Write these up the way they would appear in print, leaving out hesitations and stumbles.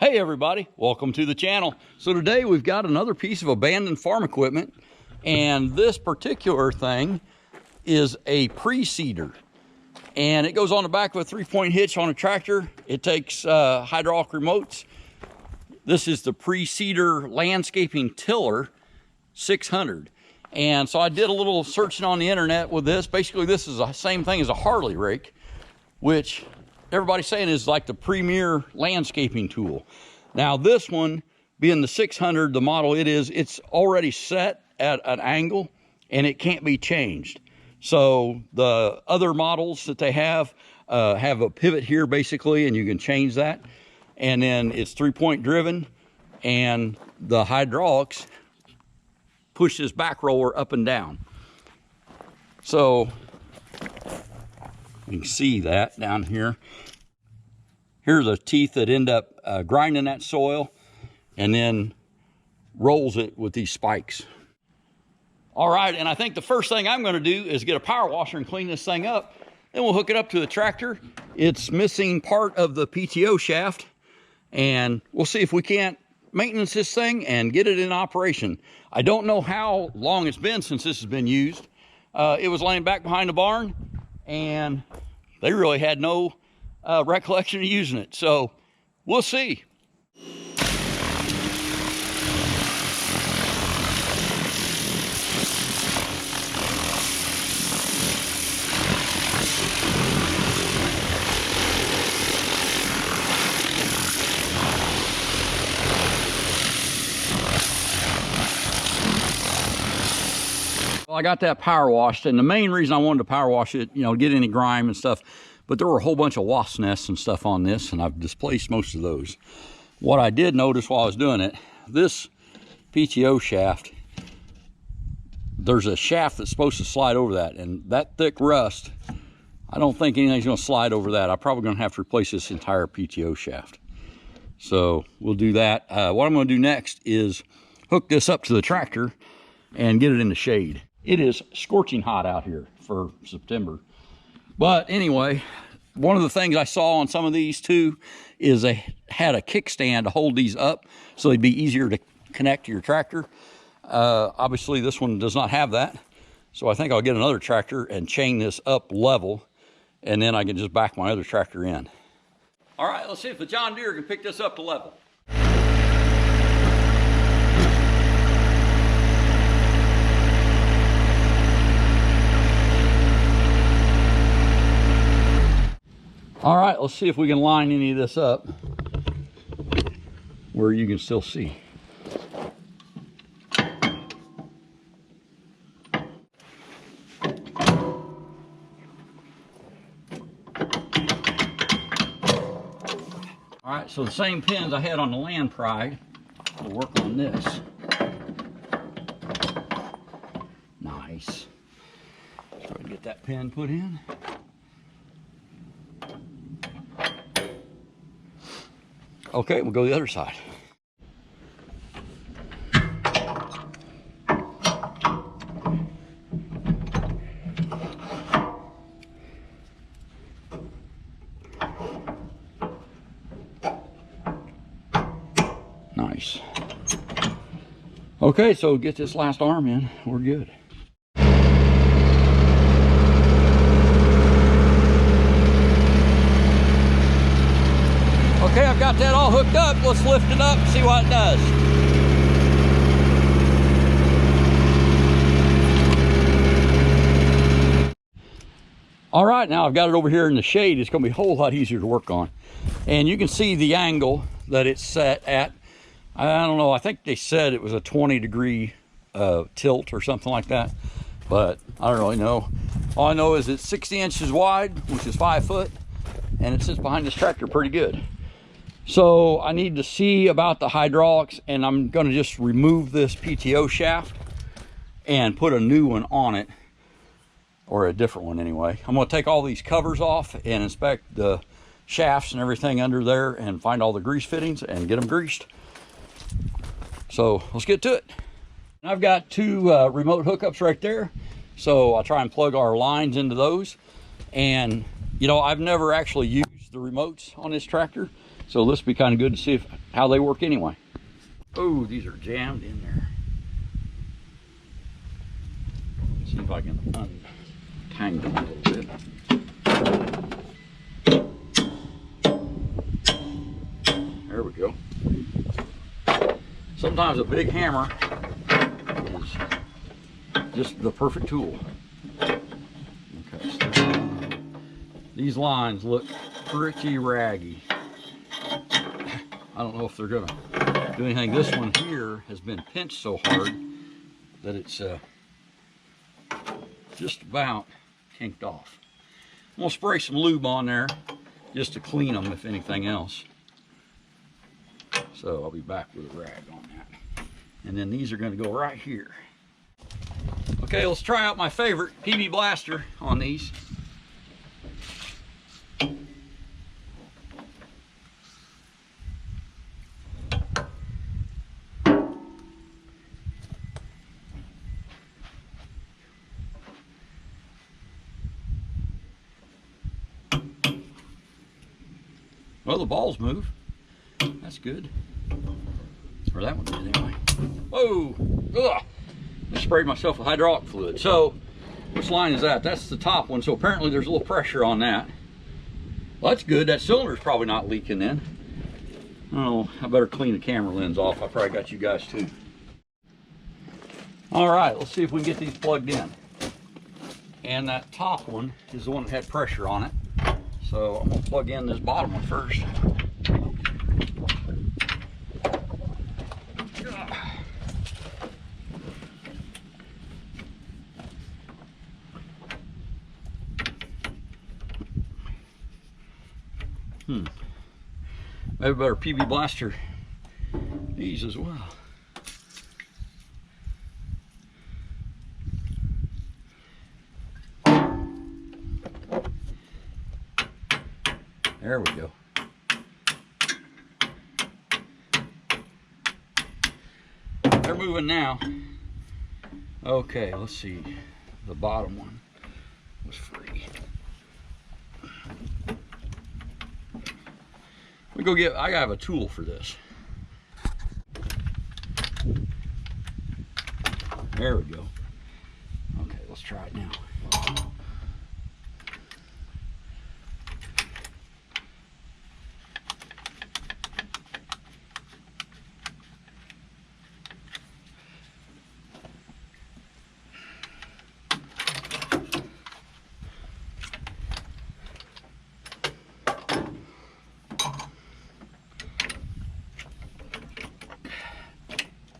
Hey everybody, welcome to the channel. So today we've got another piece of abandoned farm equipment, and this particular thing is a Preseeder, and it goes on the back of a 3-point hitch on a tractor. It takes hydraulic remotes. This is the Preseeder landscaping tiller 600, and so I did a little searching on the internet with this. Basically this is the same thing as a Harley Rake, which everybody's saying is like the premier landscaping tool. Now this one, being the 600, the model it's already set at an angle and it can't be changed. So the other models that they have a pivot here basically, and you can change that. And then it's 3-point driven, and the hydraulics push this back roller up and down. So you can see that down here. Here are the teeth that end up grinding that soil and then rolls it with these spikes. All right, and I think the first thing I'm gonna do is get a power washer and clean this thing up. Then we'll hook it up to the tractor. It's missing part of the PTO shaft, and we'll see if we can't maintenance this thing and get it in operation. I don't know how long it's been since this has been used. It was laying back behind the barn, and they really had no recollection of using it. So we'll see. Well, I got that power washed, and the main reason I wanted to power wash it, you know, get any grime and stuff, but there were a whole bunch of wasp nests and stuff on this, and I've displaced most of those. What I did notice while I was doing it, this PTO shaft, there's a shaft that's supposed to slide over that, and that thick rust, I don't think anything's gonna slide over that. I'm probably gonna have to replace this entire PTO shaft. So we'll do that. What I'm gonna do next is hook this up to the tractor and get it in the shade. It is scorching hot out here for September. But anyway, one of the things I saw on some of these too is they had a kickstand to hold these up so they'd be easier to connect to your tractor. Obviously this one does not have that. So I think I'll get another tractor and chain this up level, and then I can just back my other tractor in. All right, let's see if the John Deere can pick this up to level. All right, let's see if we can line any of this up where you can still see. All right, so the same pins I had on the land pry will work on this. Nice. Try to get that pin put in. Okay, we'll go the other side. Nice. Okay, so get this last arm in, we're good. Okay, I've got that all hooked up. Let's lift it up and see what it does. All right, now I've got it over here in the shade. It's gonna be a whole lot easier to work on. And you can see the angle that it's set at. I don't know, I think they said it was a 20-degree tilt or something like that, but I don't really know. All I know is it's 60 inches wide, which is 5 foot, and it sits behind this tractor pretty good. So I need to see about the hydraulics, and I'm gonna just remove this PTO shaft and put a new one on it, or a different one anyway. I'm gonna take all these covers off and inspect the shafts and everything under there and find all the grease fittings and get them greased. So let's get to it. I've got two remote hookups right there. So I'll try and plug our lines into those. And you know, I've never actually used the remotes on this tractor. So this will be kind of good to see how they work anyway. Oh, these are jammed in there. Let's see if I can untangle them a little bit. There we go. Sometimes a big hammer is just the perfect tool. Okay, so these lines look pretty raggy. I don't know if they're gonna do anything. This one here has been pinched so hard that it's just about kinked off. I'm gonna spray some lube on there just to clean them, if anything else. So I'll be back with a rag on that. And then these are gonna go right here. Okay, let's try out my favorite PB blaster on these. Well, the balls move. That's good. Or that one did anyway. Whoa! Ugh! I sprayed myself with hydraulic fluid. So, which line is that? That's the top one. So apparently there's a little pressure on that. Well, that's good. That cylinder's probably not leaking then. Oh, I better clean the camera lens off. I probably got you guys too. All right, let's see if we can get these plugged in. And that top one is the one that had pressure on it. So I'm gonna plug in this bottom one first. Maybe better PB blaster these as well. There we go. They're moving now. Okay, let's see. The bottom one was free. We go get, I have a tool for this. There we go. Okay, let's try it now.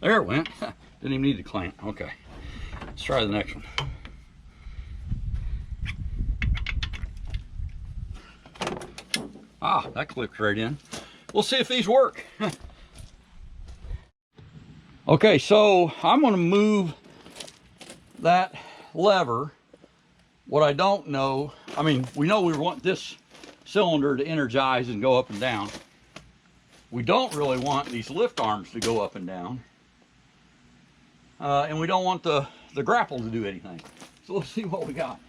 There it went. Didn't even need to clamp. Okay. Let's try the next one. Ah, that clicked right in. We'll see if these work. Okay, so I'm going to move that lever. What I don't know, I mean, we know we want this cylinder to energize and go up and down. We don't really want these lift arms to go up and down. And we don't want the grapple to do anything. So let's see what we got.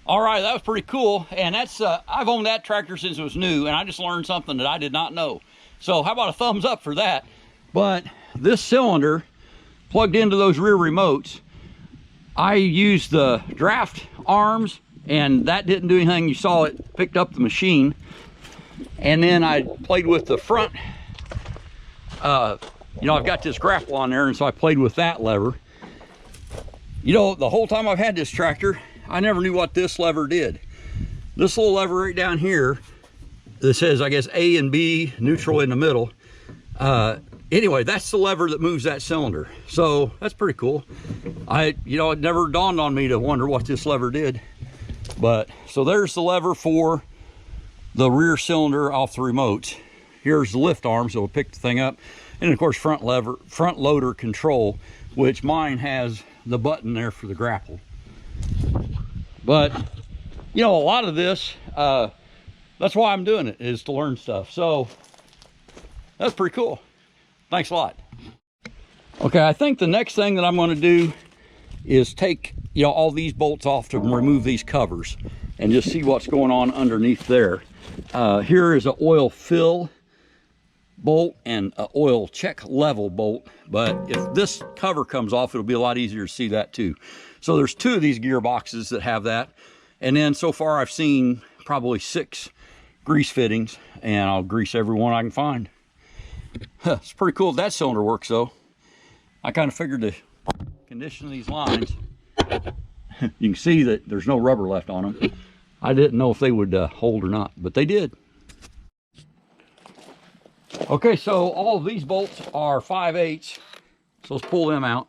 All right, that was pretty cool, and that's I've owned that tractor since it was new, and I just learned something that I did not know. So how about a thumbs up for that? But this cylinder plugged into those rear remotes, I used the draft arms, and that didn't do anything. You saw it picked up the machine, and then I played with the front. You know, I've got this grapple on there, and so I played with that lever. You know, the whole time I've had this tractor, I never knew what this lever did. this little lever right down here that says, I guess, A and B, neutral in the middle. Anyway, that's the lever that moves that cylinder. So that's pretty cool. It never dawned on me to wonder what this lever did. But so there's the lever for the rear cylinder off the remotes. Here's the lift arm, so we'll pick the thing up. And of course, front loader control, which mine has the button there for the grapple. But a lot of this, that's why I'm doing it, is to learn stuff. So that's pretty cool. Thanks a lot. Okay, I think the next thing that I'm going to do is take all these bolts off to remove these covers and just see what's going on underneath there. Here is an oil fill bolt and an oil check level bolt, but if this cover comes off, it'll be a lot easier to see that too. So there's 2 of these gearboxes that have that, and then so far I've seen probably 6 grease fittings, and I'll grease every one I can find. It's pretty cool if that cylinder works though. I kind of figured to condition these lines. You can see that there's no rubber left on them. I didn't know if they would hold or not, but they did. Okay, so all of these bolts are 5/8, so let's pull them out.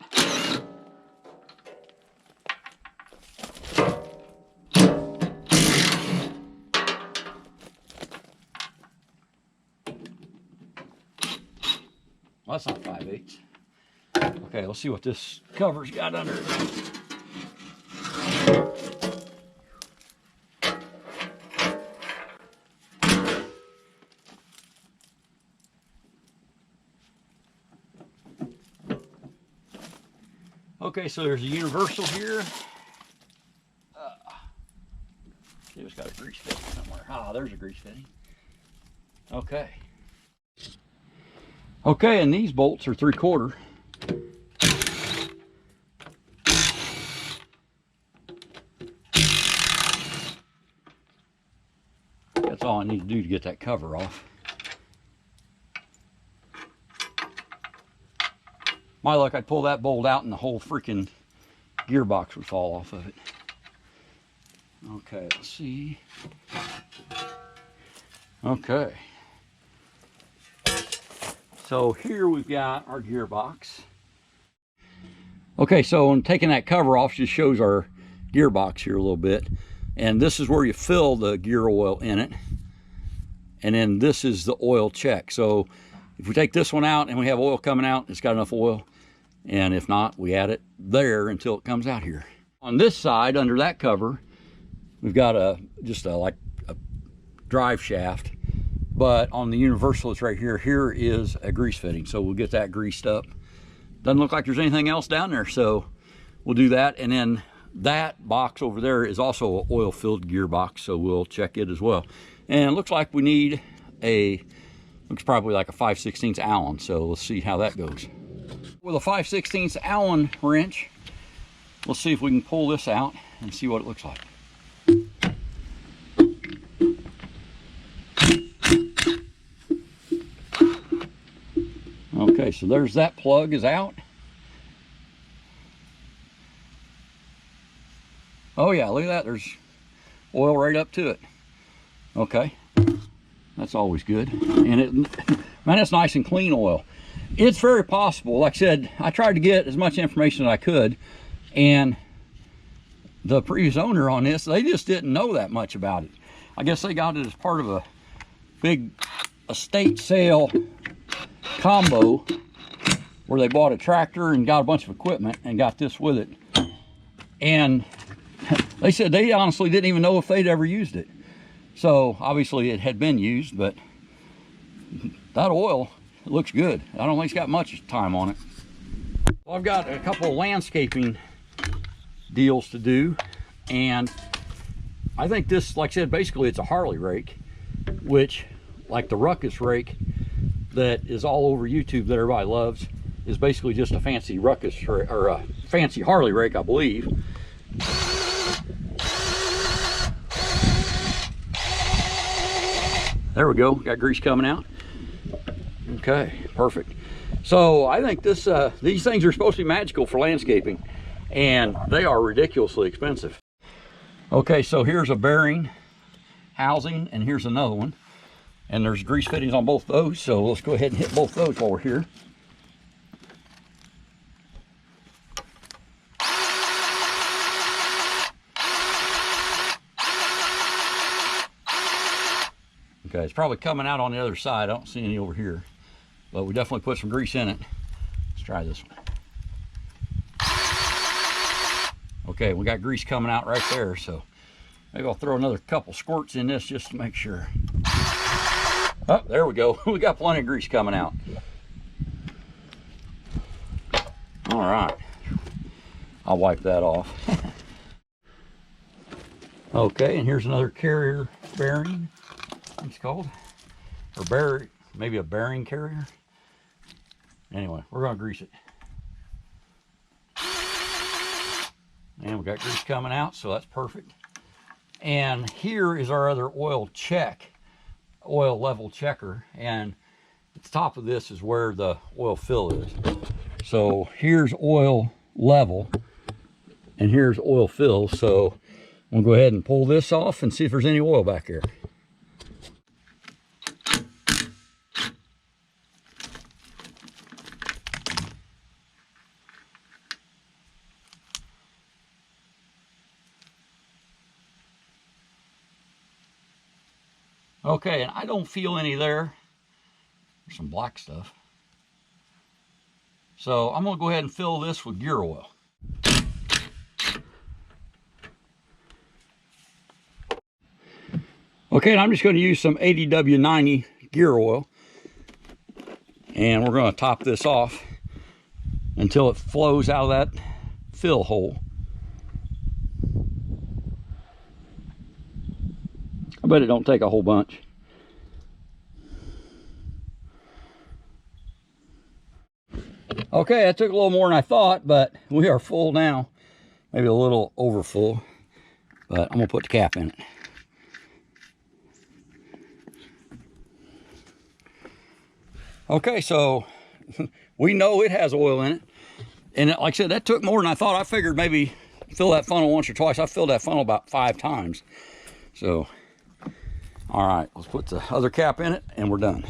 Well, that's not 5/8. Okay, let's see what this cover's got under it. Okay, so there's a universal here. It's got a grease fitting somewhere. Ah, there's a grease fitting. Okay. Okay, and these bolts are 3/4. That's all I need to do to get that cover off. My luck, I'd pull that bolt out and the whole freaking gearbox would fall off of it. Okay, let's see. Okay. So here we've got our gearbox. Okay, so in taking that cover off just shows our gearbox here a little bit. And this is where you fill the gear oil in it. And then this is the oil check. So if we take this one out and we have oil coming out, it's got enough oil. And if not, we add it there until it comes out here. On this side, under that cover, we've got just a drive shaft. But on the universal, it's right here. Here is a grease fitting, so we'll get that greased up. Doesn't look like there's anything else down there, so we'll do that. And then that box over there is also an oil-filled gearbox, so we'll check it as well. And it looks like we need looks probably like a 5/16 Allen, so let's see how that goes. With a 5/16 Allen wrench, let's see if we can pull this out and see what it looks like. Okay, so there's that plug is out. Oh yeah, look at that, there's oil right up to it. Okay, that's always good. And man, it's nice and clean oil. It's very possible, like I said, I tried to get as much information as I could, and the previous owner on this, they just didn't know that much about it. I guess they got it as part of a big estate sale combo where they bought a tractor and got a bunch of equipment and got this with it. And they said they honestly didn't even know if they'd ever used it. So obviously it had been used, but that oil, it looks good. I don't think it's got much time on it. Well, I've got a couple of landscaping deals to do, and I think this, like I said, basically it's a Harley rake, which, like the ruckus rake that is all over YouTube that everybody loves, is basically just a fancy ruckus or a fancy Harley rake, I believe. There we go, got grease coming out. Okay, perfect. So I think this these things are supposed to be magical for landscaping, and they are ridiculously expensive. Okay, so here's a bearing housing, and here's another one. And there's grease fittings on both those, so let's go ahead and hit both those while we're here. Okay, it's probably coming out on the other side. I don't see any over here, but we definitely put some grease in it. Let's try this one. Okay, we got grease coming out right there, so maybe I'll throw another couple squirts in this just to make sure. Oh, there we go. We got plenty of grease coming out. All right, I'll wipe that off. Okay, and here's another carrier bearing. It's called, or maybe a bearing carrier. Anyway, we're gonna grease it. And we got grease coming out, so that's perfect. And here is our other oil level checker, and at the top of this is where the oil fill is. So here's oil level, and here's oil fill. So I'm gonna go ahead and pull this off and see if there's any oil back here. Okay, and I don't feel any there. There's some black stuff. So I'm gonna go ahead and fill this with gear oil. Okay, and I'm just gonna use some ADW90 gear oil. And we're gonna top this off until it flows out of that fill hole. I bet it don't take a whole bunch. Okay, that took a little more than I thought, but we are full now. Maybe a little over full, but I'm gonna put the cap in it. Okay, so we know it has oil in it. And like I said, that took more than I thought. I figured maybe fill that funnel once or twice. I filled that funnel about 5 times. So, all right, let's put the other cap in it and we're done.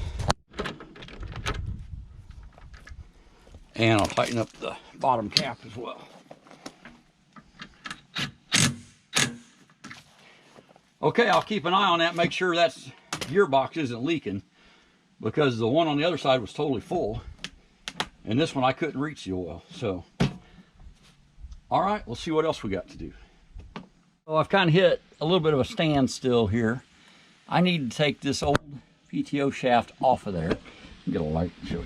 And I'll tighten up the bottom cap as well. Okay, I'll keep an eye on that, make sure that gearbox isn't leaking, because the one on the other side was totally full, and this one I couldn't reach the oil. So, all right, let's see what else we got to do. So I've kind of hit a little bit of a standstill here. I need to take this old PTO shaft off of there. Get a light and show you.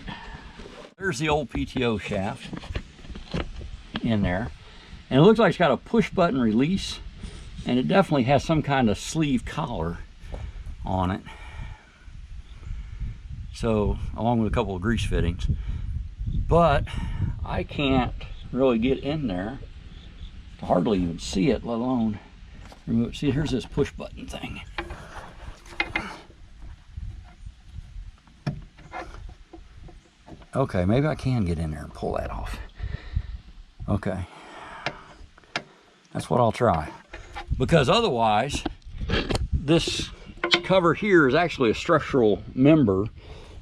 There's the old PTO shaft in there. And it looks like it's got a push button release, and it definitely has some kind of sleeve collar on it. So, along with a couple of grease fittings. But I can't really get in there to hardly even see it, let alone remove it. See, here's this push button thing. Okay, maybe I can get in there and pull that off. Okay. That's what I'll try. Because otherwise, this cover here is actually a structural member,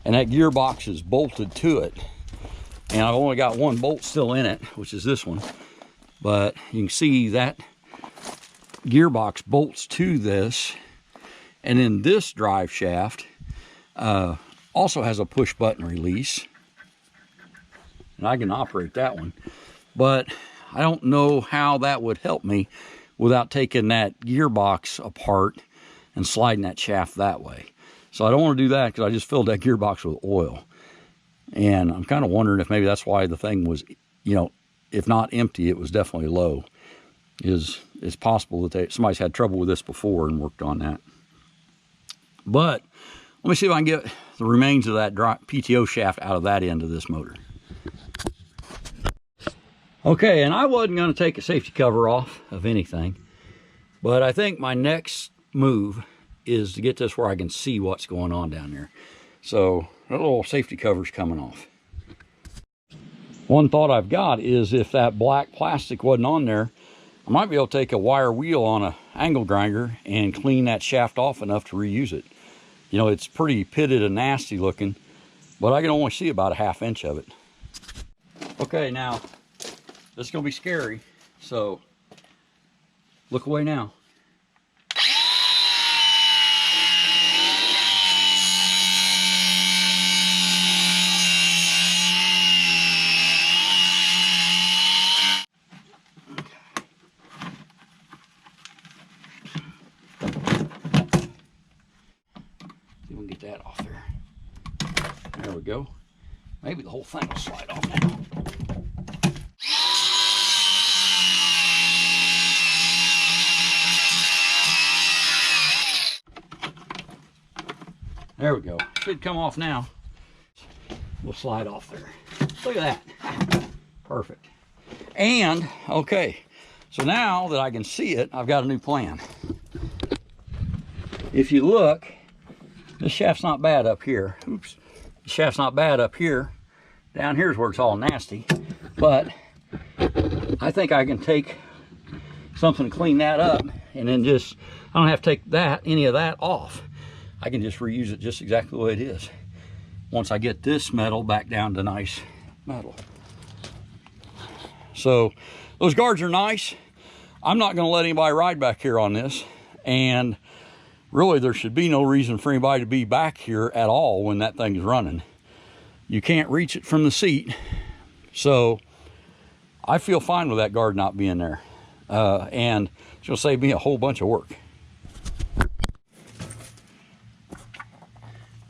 and that gearbox is bolted to it. And I've only got one bolt still in it, which is this one. But you can see that gearbox bolts to this. And then this drive shaft also has a push button release. And I can operate that one. But I don't know how that would help me without taking that gearbox apart and sliding that shaft that way. So I don't want to do that because I just filled that gearbox with oil. And I'm kind of wondering if maybe that's why the thing was, you know, if not empty, it was definitely low. It's possible that somebody's had trouble with this before and worked on that. But let me see if I can get the remains of that PTO shaft out of that end of this motor. Okay, and I wasn't going to take a safety cover off of anything, but I think my next move is to get this where I can see what's going on down there. So that little safety cover's coming off. One thought I've got is if that black plastic wasn't on there, I might be able to take a wire wheel on angle grinder and clean that shaft off enough to reuse it. You know, it's pretty pitted and nasty looking, but I can only see about a 1/2 inch of it. Okay, now, this is gonna be scary, so look away now. Get that off there. There we go. Maybe the whole thing will slide off now. There we go. Should come off now. We'll slide off there. Look at that. Perfect. And, okay, so now that I can see it, I've got a new plan. If you look, this shaft's not bad up here. Oops. The shaft's not bad up here. Down here's where it's all nasty. But I think I can take something to clean that up, and then just, I don't have to take any of that off. I can just reuse it just exactly the way it is once I get this metal back down to nice metal. So those guards are nice. I'm not going to let anybody ride back here on this, and really there should be no reason for anybody to be back here at all when that thing is running. You can't reach it from the seat, so I feel fine with that guard not being there, and it's going to save me a whole bunch of work.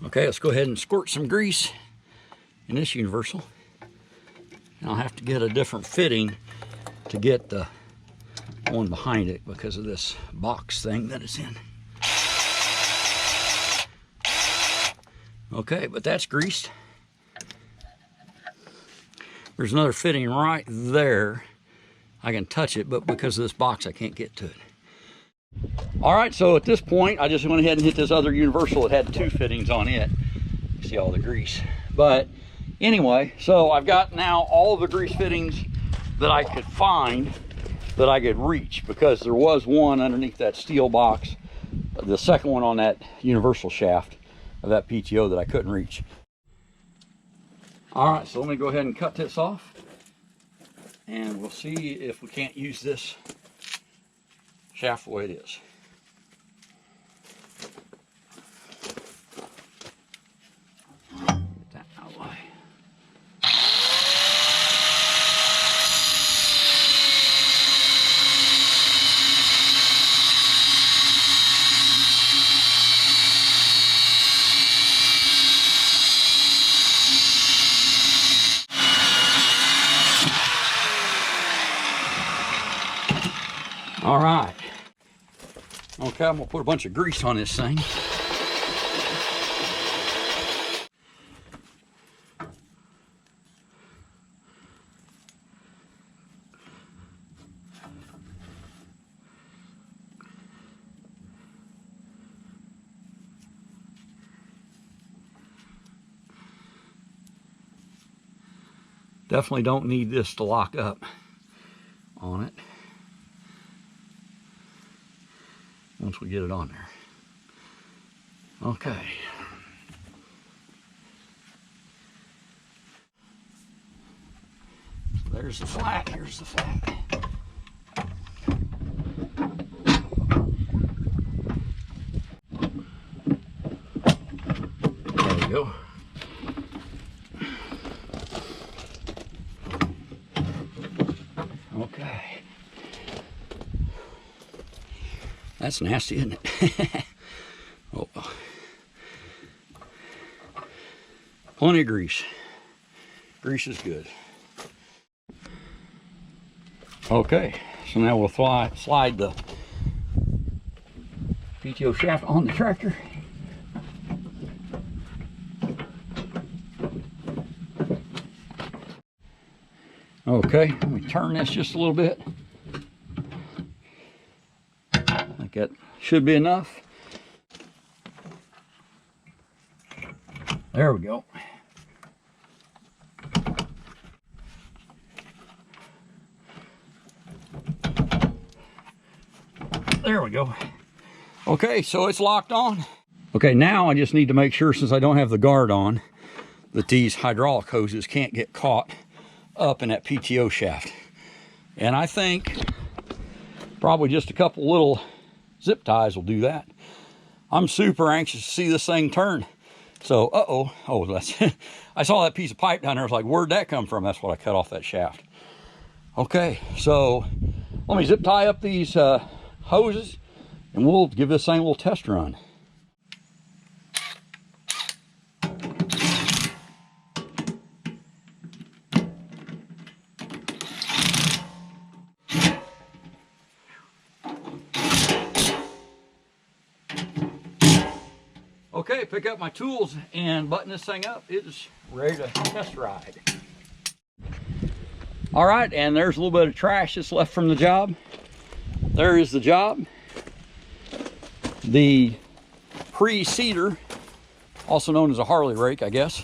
Okay, let's go ahead and squirt some grease in this universal. And I'll have to get a different fitting to get the one behind it because of this box thing that it's in. Okay, but that's greased. There's another fitting right there. I can touch it, but because of this box, I can't get to it. All right, so at this point, I just went ahead and hit this other universal. It had 2 fittings on it. You see all the grease. But anyway, so I've got now all the grease fittings that I could find that I could reach, because there was one underneath that steel box, the second one on that universal shaft of that PTO that I couldn't reach. All right, so let me go ahead and cut this off, and we'll see if we can't use this shaft the way it is. Get that out of the way. All right. Okay, I'm gonna put a bunch of grease on this thing. Definitely don't need this to lock up on it once we get it on there. Okay. So there's the flat, here's the flat. There we go. Okay. That's nasty, isn't it? Oh. Plenty of grease. Grease is good. Okay, so now we'll slide the PTO shaft on the tractor. Okay, let me turn this just a little bit. I think that should be enough. There we go. There we go. Okay, so it's locked on. Okay, now I just need to make sure, since I don't have the guard on, that these hydraulic hoses can't get caught up in that PTO shaft. And I think probably just a couple little zip ties will do that. I'm super anxious to see this thing turn. So, oh, that's, I saw that piece of pipe down there. I was like, where'd that come from? That's what I cut off that shaft. Okay, so let me zip tie up these hoses and we'll give this thing a little test run. Okay, pick up my tools and button this thing up. It's ready to test ride. All right, and there's a little bit of trash that's left from the job. There is the job. The Preseeder, also known as a Harley Rake, I guess,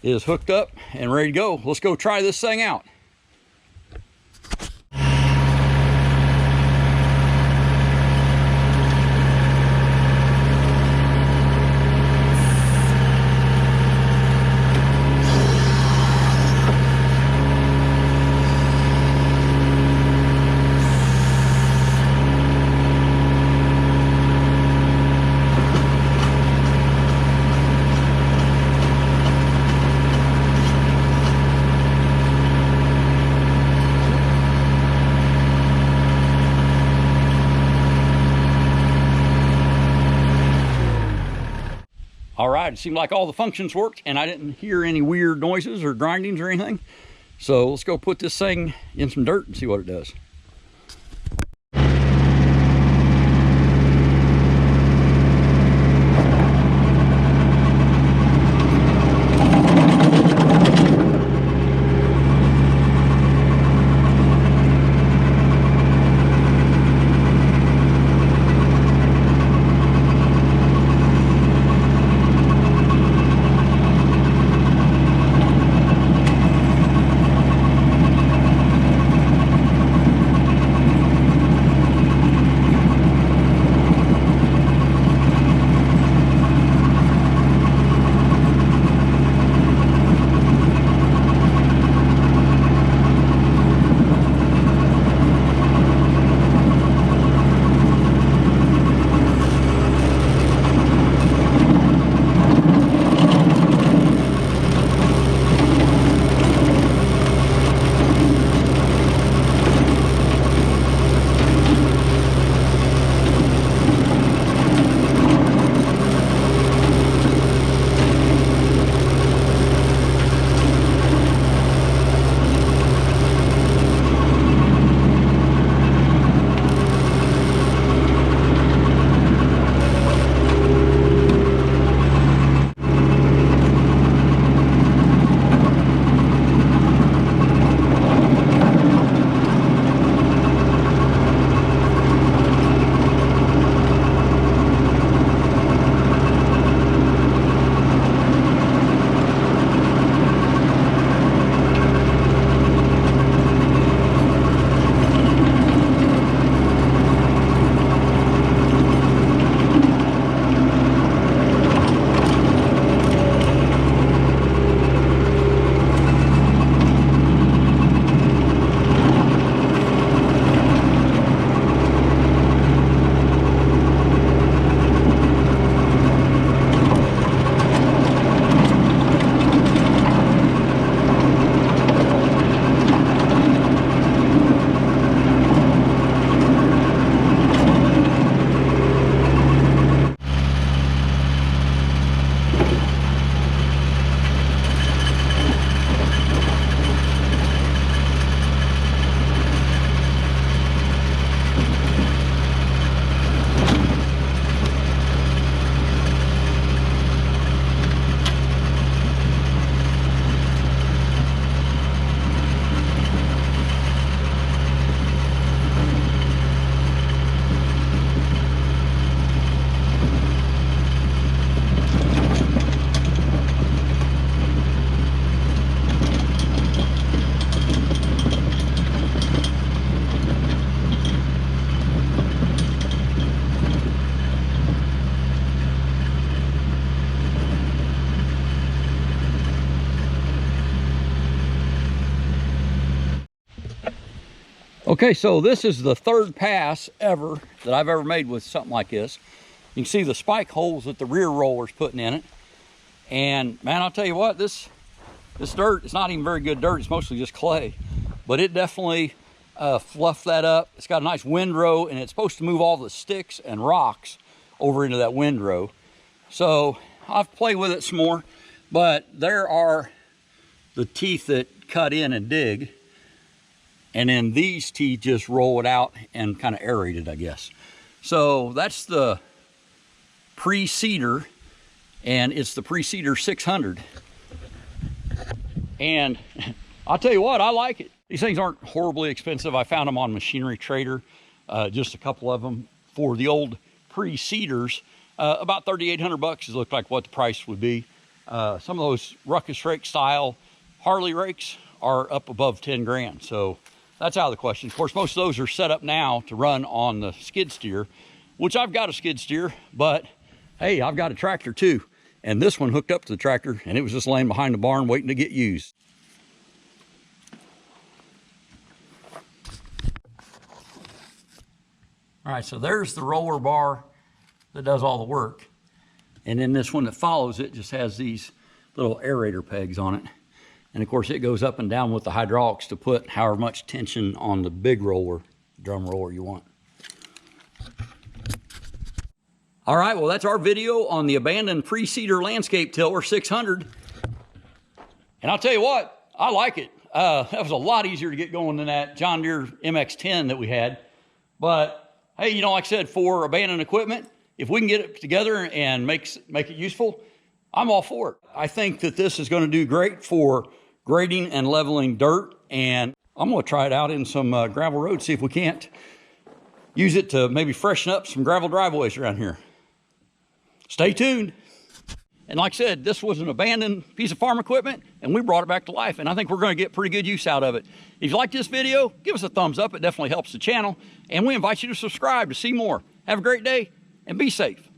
is hooked up and ready to go. Let's go try this thing out. All right, it seemed like all the functions worked and I didn't hear any weird noises or grindings or anything. So let's go put this thing in some dirt and see what it does. Okay, so this is the third pass ever that I've ever made with something like this. You can see the spike holes that the rear roller's putting in it. And man, I'll tell you what, this dirt, it's not even very good dirt, it's mostly just clay. But it definitely fluffed that up. It's got a nice windrow, and it's supposed to move all the sticks and rocks over into that windrow. So I've played with it some more, but there are the teeth that cut in and dig. And then these teeth just roll it out and kind of aerate it, I guess. So that's the Preseeder, and it's the Preseeder 600. And I'll tell you what, I like it. These things aren't horribly expensive. I found them on Machinery Trader, just a couple of them for the old Preseeders. About 3,800 bucks looked like what the price would be. Some of those ruckus rake style Harley rakes are up above 10 grand. So that's out of the question. Of course, most of those are set up now to run on the skid steer, which I've got a skid steer, but hey, I've got a tractor too. And this one hooked up to the tractor, and it was just laying behind the barn waiting to get used. All right, so there's the roller bar that does all the work. And then this one that follows it just has these little aerator pegs on it. And of course, it goes up and down with the hydraulics to put however much tension on the big roller, drum roller you want. All right, well, that's our video on the abandoned Preseeder landscape tiller 600. And I'll tell you what, I like it. That was a lot easier to get going than that John Deere MX-10 that we had. But hey, you know, like I said, for abandoned equipment, if we can get it together and make it useful, I'm all for it. I think that this is going to do great for grading and leveling dirt, and I'm going to try it out in some gravel roads, see if we can't use it to maybe freshen up some gravel driveways around here. Stay tuned. And like I said, this was an abandoned piece of farm equipment, and we brought it back to life, and I think we're going to get pretty good use out of it. If you like this video, give us a thumbs up. It definitely helps the channel, and we invite you to subscribe to see more. Have a great day, and be safe.